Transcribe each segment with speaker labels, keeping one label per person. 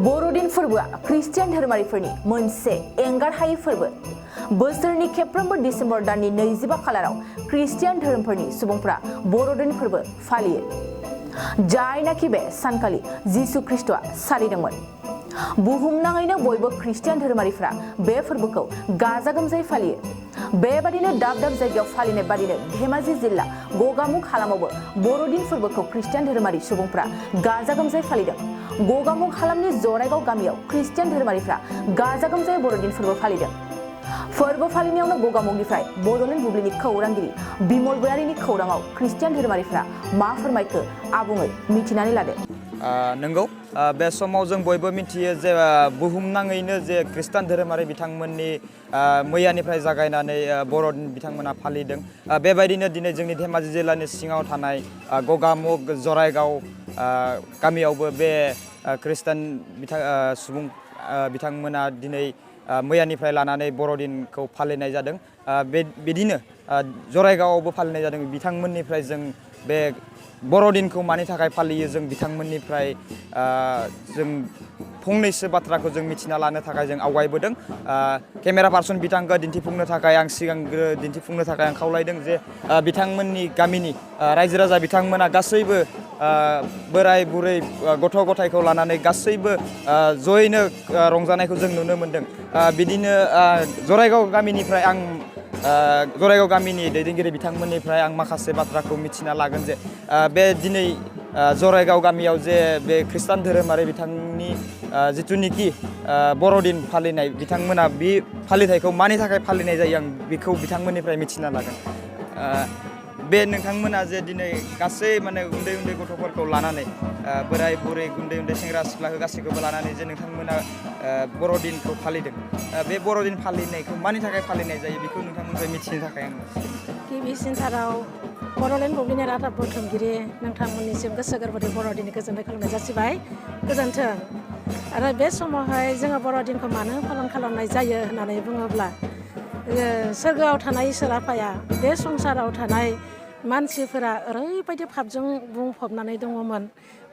Speaker 1: बर'दिन फोरबोआ ख्रिस्टियान धोरोमारिफोरनि मोनसे एंगारहायै फोरबो। बोसोरनि खेबफ्रोमबो डिसेम्बर दाननि 25 खालाराव ख्रिस्टियान धोरोमफोरनि सुबुंफोरा बर'दिन फोरबो फालियो। जायनाखि बे सानखालि जिसु ख्रिस्टआ सारिदोंमोन। बुहुमनाङैनो बयबो ख्रिस्टियान धोरोमारिफोरा बे फोरबोखौ गाजा गोमजायै फालियो। बेबादिनो दाब दाब जायगायाव फालिनाय बादिनो धेमाजि जिल्ला गगामुग हालामावबो बर'दिन फोरबोखौ ख्रिस्टियान धोरोमारि सुबुंफोरा गाजा गोमजायै फालिदों। गगामुग हालामनि जराइगाव गामियाव ख्रिस्टियान धोरोमारिफ्रा गाजा गोमजायै बर'दिन फोरबो फालिदों। फोरबो फालिनायावनो गगामुगनिफ्राय बड'लेण्ड बुब्लिनि खौरांगिरि बिमल गयारिनि खौराङाव ख्रिस्टियान धोरोमारिफ्रा मा फोरमायखो आबुङै मिथिनानै लादो।
Speaker 2: नंगौ बे समाव जों बयबो मिथियो जे बुहुमनाङैनो जे ख्रिस्टान धोरोमारि बिथांमोननि मैयानिफ्राय जागायनानै बर'दिन बिथांमोना फालिदों। बेबायदिनो दिनै जोंनि धेमाजि जिल्लानि सिङाव थानाय गगामुग जराइगाव गामियावबो बे ख्रिस्टान सुबुं बिथांमोना दिनै मैयानिफ्राय लानानै बर'दिनखौ फालिनाय जादों। बिदिनो जराइगावआवबो फालिनाय जादों। बिथांमोननिफ्राय जों बे बर'दिनखौ मानि थाखाय फालियो जों बिथांमोननिफ्राय जों फंनैसो बाथ्राखौ जों मिथिना लानो थाखाय जों आवगायबोदों। केमेरा पार्सन बिथांखौ दिन्थिफुंनो थाखाय आं सिगांग्रो दिन्थिफुंनो थाखाय आं खावलायदों जे बिथांमोननि गामिनि रायजो राजा बिथांमोना गासैबो बोराय बुरै गथ' गथायखौ लानानै गासैबो जयैनो रंजानायखौ जों नुनो मोन्दों। बिदिनो जराइगाव गामिनिफ्राय आं जराइगाव गामिनि दैदेनगिरि बिथांमोननिफ्राय आं माखासे बाथ्राखौ मिथिना लागोन जे बे दिनै जराइगाव गामियाव जे बे ख्रिस्टान धोरोमारि बिथांनि जिथुनिखि बर'दिन फालिनाय बिथांमोना बे फालिथायखौ मानि थाखाय फालिनाय जायो आं बेखौ बिथांमोननिफ्राय मिथिना लागोन। बे नोंथांमोना जे दिनै गासै माने उन्दै उन्दै गथ'फोरखौ लानानै बोराय बुरै उन्दै उन्दै सेंग्रा सिख्लाखौ गासैखौबो लानानै जे नोंथांमोना बर'दिनखौ फालिदों। बे बर'दिन फालिनायखौ मानि थाखाय फालिनाय जायो बेखौ नोंथांमोननिफ्राय मिथिनो थाखाय आं
Speaker 3: गिबिसिनथाराव बड'लेण्ड बुब्लिनि रादाब बुथुमगिरि नोंथांमोननिसिम गोसो गोरबोनि बर'दिननि गोजोननाय खालामनाय जासिबाय। गोजोन्थों। आरो बे समावहाय जोङो बर'दिनखौ मानो पालन खालामनाय जायो होननानै बुङोब्ला सोरगोआव थानाय इसोर आफाया बे संसाराव थानाय मानसिफोरा ओरैबायदि पापजों बुंफबनानै दङमोन,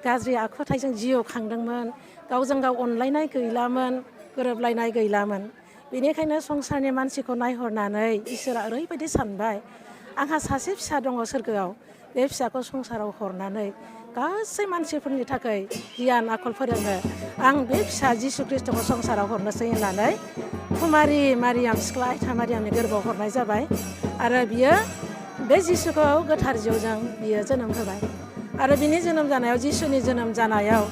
Speaker 3: गाज्रि आखुथाइजों जिउ खांदोंमोन, गावजों गाव अनलायनाय गैलामोन, गोरोबलायनाय गैलामोन। बेनिखायनो संसारनि मानसिखौ नायहरनानै इसोरा ओरैबायदि सानबाय, आंहा सासे फिसा दङ सोरगोआव, बे फिसाखौ संसाराव हरनानै गासै मानसिफोरनि थाखाय गियान आखल फोरोङो। आं बे फिसा जिसु ख्रिस्ट'खौ संसाराव हरनोसै होननानै कुमारि मारियाम सिख्ला आइथा मारियामनि गोरबोआव हरनाय जाबाय। आरो बियो बे जिसुखौ गोथार जिउजों बियो जोनोम होबाय। आरो बिनि जोनोम जानायाव जिसुनि जोनोम जानायाव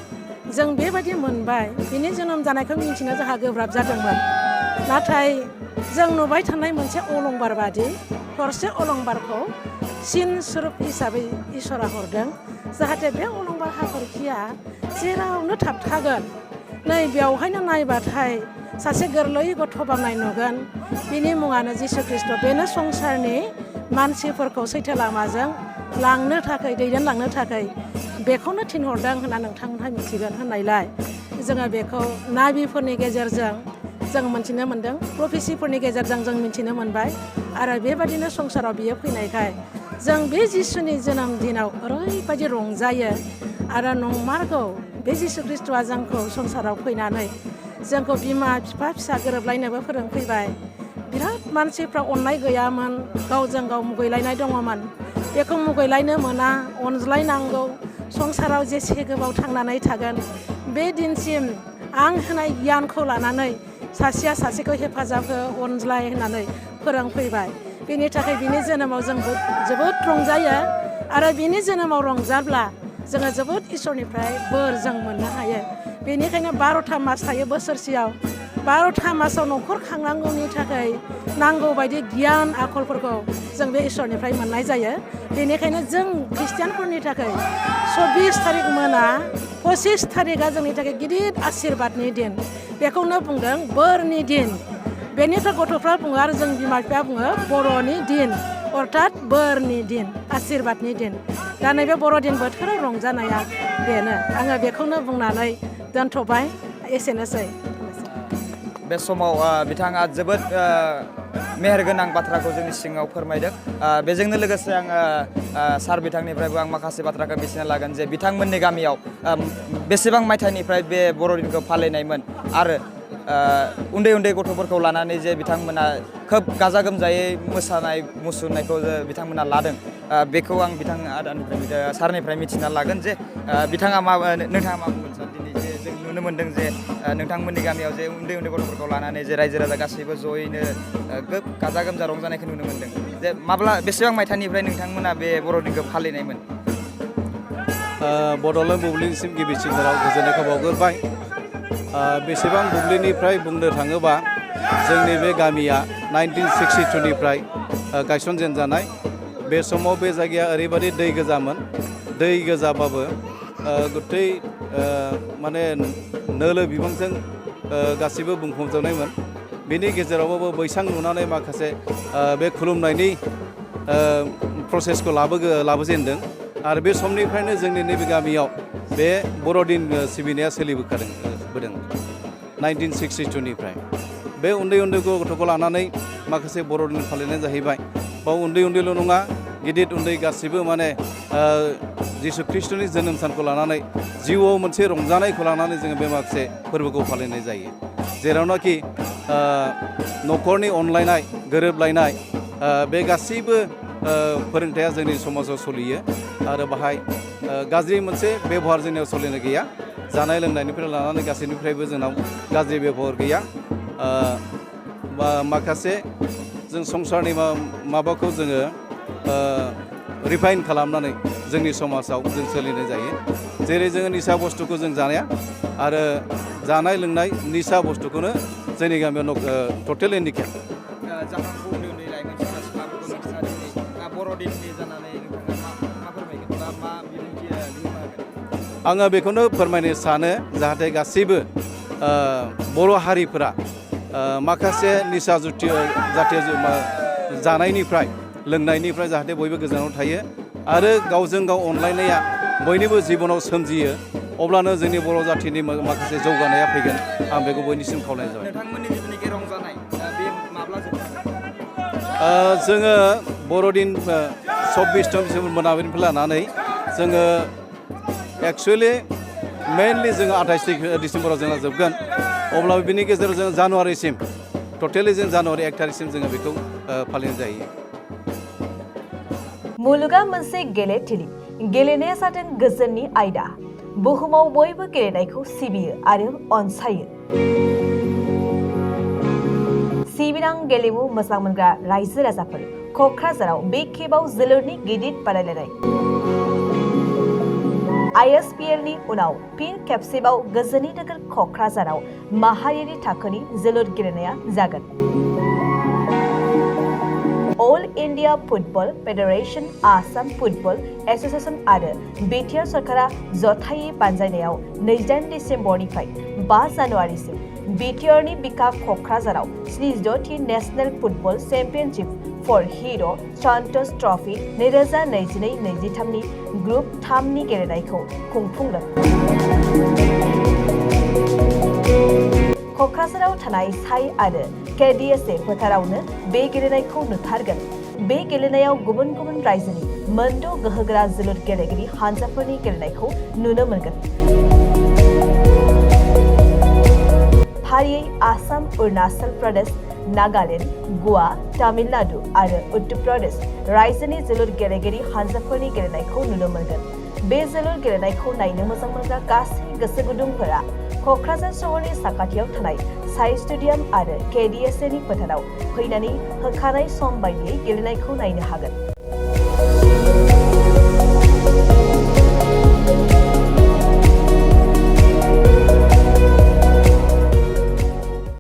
Speaker 3: जों बेबायदि मोनबाय, बिनि जोनोम जानायखौ मिन्थिनो जोंहा गोब्राब जादोंमोन। नाथाय जों नुबाय थानाय मोनसे अलंबार बादि थरसे अलंबारखौ सिन सुरुप हिसाबै इसोरा हरदों, जाहाथे बे अलंबार हाथरखिया जेरावनो थाबथागोन। नै बेवहायनो नायबाथाय सासे गोरलै गथ' बामनाय नुगोन, बिनि मुङानो जिसु ख्रिस्ट'। बेनो संसारनि मानसिफोरखौ सैथो लामाजों लांनो थाखाय दैदेनलांनो थाखाय बेखौनो थिनहरदों होनना नोंथांमोनहा मिथिगोन होननायलाय जोङो बेखौ नाबिफोरनि गेजेरजों जों मिथिनो मोन्दों, प्रफेसिफोरनि गेजेरजों जों मिथिनो मोनबाय। आरो बेबादिनो संसाराव बियो फैनायखाय जों बे जिसुनि जोनोम दिनाव ओरैबायदि रंजायो। आरो नंमारगौ बे जिसु ख्रिस्ट'आ जोंखौ संसाराव फैनानै जोंखौ बिमा बिफा फिसा गोरोबलायनोबो फोरोंफैबाय। बिराद मानसिफ्रा अननाय गैयामोन, गावजों गाव मुगैलायनाय दङमोन। बेखौ मुगैलायनो मोना, अनज्लायनांगौ। संसाराव जेसे गोबाव थांनानै थागोन बे दिनसिम आं होनाय गियानखौ लानानै सासेया सासेखौ हेफाजाब हो, अनज्लाय होननानै फोरोंफैबाय। बेनि थाखाय बिनि जोनोमाव जों जोबोद रंजायो। आरो बिनि जोनोमाव रंजाब्ला जोङो जोबोद इसोरनिफ्राय बोर जों मोननो हायो। बेनिखायनो 12था मास थायो बोसोरसेयाव। 12था मासाव न'खर खांनांगौनि थाखाय नांगौ बायदि गियान आखलफोरखौ जों बे इसोरनिफ्राय मोननाय जायो। बेनिखायनो जों ख्रिस्टियानफोरनि थाखाय 24 थारिख मोना 25 थारिखआ जोंनि थाखाय गिदिर आशिर्बादनि दिन। बेखौनो बुंदों बोरनि दिन। बेनिफ्राय गथ'फ्रा बुङो आरो जों बिमा बिफाया बुङो बर'नि दिन, अर्थात बोरनि दिन, आशिर्बादनि दिन। दा नैबे बर'दिन बोथोराव रंजानाया बेनो। आङो बेखौनो बुंनानै दोनथ'बाय। एसेनोसै।
Speaker 2: बे समाव बिथाङा जोबोद मेहेरगोनां बाथ्राखौ जोंनि सिगाङाव फोरमायदों। बेजोंनो लोगोसे आङो सार बिथांनिफ्रायबो आं माखासे बाथ्राखौ मिथिना लागोन जे बिथांमोननि गामियाव बेसेबां मायथाइनिफ्राय बे बर'दिनखौ फालिनायमोन आरो उन्दै उन्दै गथ'फोरखौ लानानै जे बिथांमोना खोब गाजा गोमजायै मोसानाय मुसुरनायखौ बिथांमोना लादों बेखौ आं बिथां आदानिफ्राय सारनिफ्राय मिथिना लागोन जे नोंथाङा मा बुंगोन सार दिनै जे जों नुनो मोन्दों जे नोंथांमोननि गामियाव जे उन्दै उन्दै गथ'फोरखौ लानानै जे रायजो राजा गासैबो जयैनो खोब गाजा गोमजा रंजानायखौ नुनो मोन्दों जे बेसेबां मायथाइनिफ्राय नोंथांमोना बे बर'दिनखौ फालिनायमोन?
Speaker 4: बड'लेण्ड बुब्लिनिसिम गिबिसिनथाराव गोजोननायखौ बावग्रोबाय। बेसेबां बुब्लिनिफ्राय बुंनो थाङोबा जोंनि बे गामिया 1962निफ्राय गायसनजेनजानाय। बे समाव बे जायगाया ओरैबायदि दै गोजामोन, दै गोजाबाबो गथै माने नोलो बिफांजों गासिबो बुंफबजोबनायमोन। बेनि गेजेरावबाबो बैसां लुनानै माखासे बे खुलुमनायनि प्रसेसखौ लाबोजेनदों आरो बे समनिफ्रायनो जोंनि नैबे गामियाव बे बर'दिन सिबिनाया सोलिबोदों 1962निफ्राय। बे उन्दै उन्दै गथ'खौ लानानै माखासे बर'दिन फालिनाय जाहैबाय। बाव उन्दै उन्दैल' नङा, गिदिर उन्दै गासिबो माने जिसु ख्रिस्ट'नि जोनोम सानखौ लानानै जिउआव मोनसे रंजानायखौ लानानै जोङो बे माखासे फोरबोखौ फालिनाय जायो। जेरावनाखि न'खरनि अनलायनाय, गोरोबलायनाय बे गासैबो फोरोंथाया जोंनि समाजाव सोलियो आरो बाहाय गाज्रि मोनसे बेबहार जोंनियाव सोलिनो गैया। जानाय लोंनायनिफ्राय लानानै गासैनिफ्रायबो जोंनाव गाज्रि बेबहार गैया। माखासे जों संसारनि माबाखौ जोङो रिफाइन खालामनानै जोंनि समाजाव जों सोलिनाय जायो। जेरै जोङो निसा बुस्थुखौ जों जानाया आरो जानाय लोंनाय निसा बुस्थुखौनो जोंनि गामियाव टटेल इन्डिकेट। आङो बेखौनो फोरमायनो सानो जाहाथे गासैबो बर' हारिफोरा माखासे निसा जातीय जानायनिफ्राय लोंनायनिफ्राय जाहाथे बयबो गोजानाव थायो आरो गावजों गाव अनलायनाया बयनिबो जिबनाव सोमजियो। अब्लानो जोंनि बर' जाथिनि माखासे जौगानाया फैगोन। आं बेखौ बयनिसिम खावलायनाय जाबाय।
Speaker 2: नोंथांमोननि जिथुनाखि रंजानाय बे माब्ला जोबगोन?
Speaker 4: जोङो बर'दिन 24 मोनाबिलिनिफ्राय लानानै जोङो एक्सुवेलि मेइनलि जोङो 28 डिसेम्बराव जोंहा जोबगोन। अब्लाबो बिनि गेजेराव जोङो जानुवारिसिम टटेलि जों जानुवारि 1 थारिखसिम जोङो बेखौ फालिनाय जायो।
Speaker 5: मुलुगा मोनसे गेलेथिलि, गेलेनाया जादों गोजोननि आयदा। बुहुमाव बयबो गेलेनायखौ सिबियो आरो अनसायो। सिबिनां गेलेमु मोजां मोनग्रा रायजो राजाफोर, क'क्राझाराव बे खेबाव जोलुरनि गिदिर बादायलायनाय। ISPLनि उनाव फिन खेबसेबाव गोजोननि नोगोर क'क्राझाराव माहारियारि थाखोनि जोलुर गेलेनाया जागोन। All India football federation, Assam football association आरो बिटिआर सरकारा जथायै बानजायनायाव 28 डिसेम्बरनिफ्राय 5 जानुवारिसिम बिटिआरनि बिखा क'क्राझाराव 76थि नेशनेल फुटबल चेम्पियनशिप फर हिर' सन्तोष ट्रफि 2022-23नि ग्रुप 3नि गेलेनायखौ खुंफुंगोन। क'क्राझाराव थानाय साइ आरो KDSA फोथारावनो बे गेलेनायखौ नुथारगोन। बे गेलेनायाव गुबुन गुबुन रायजोनि मोनद' गोहोगोरा जोलुर गेलेगिरि हानजाफोरनि गेलेनायखौ नुनो मोनगोन। फारियै आसाम, अरुणाचल प्रदेश, नागालेण्ड, गवा, तामिलनाडु आरो उत्तर प्रदेश रायजोनि जोलुर गेलेगिरि हानजाफोरनि गेलेनायखौ नुनो मोनगोन। बे जोलुर गेलेनायखौ नायनो मोजां मोनग्रा गासै गोसो गुदुंफोरा क'क्राझार सहरनि साखाथियाव थानाय साइ स्टेडियाम आरो KDSAनि फोथाराव फैनानै होखानाय सम बायदियै गेलेनायखौ नायनो हागोन।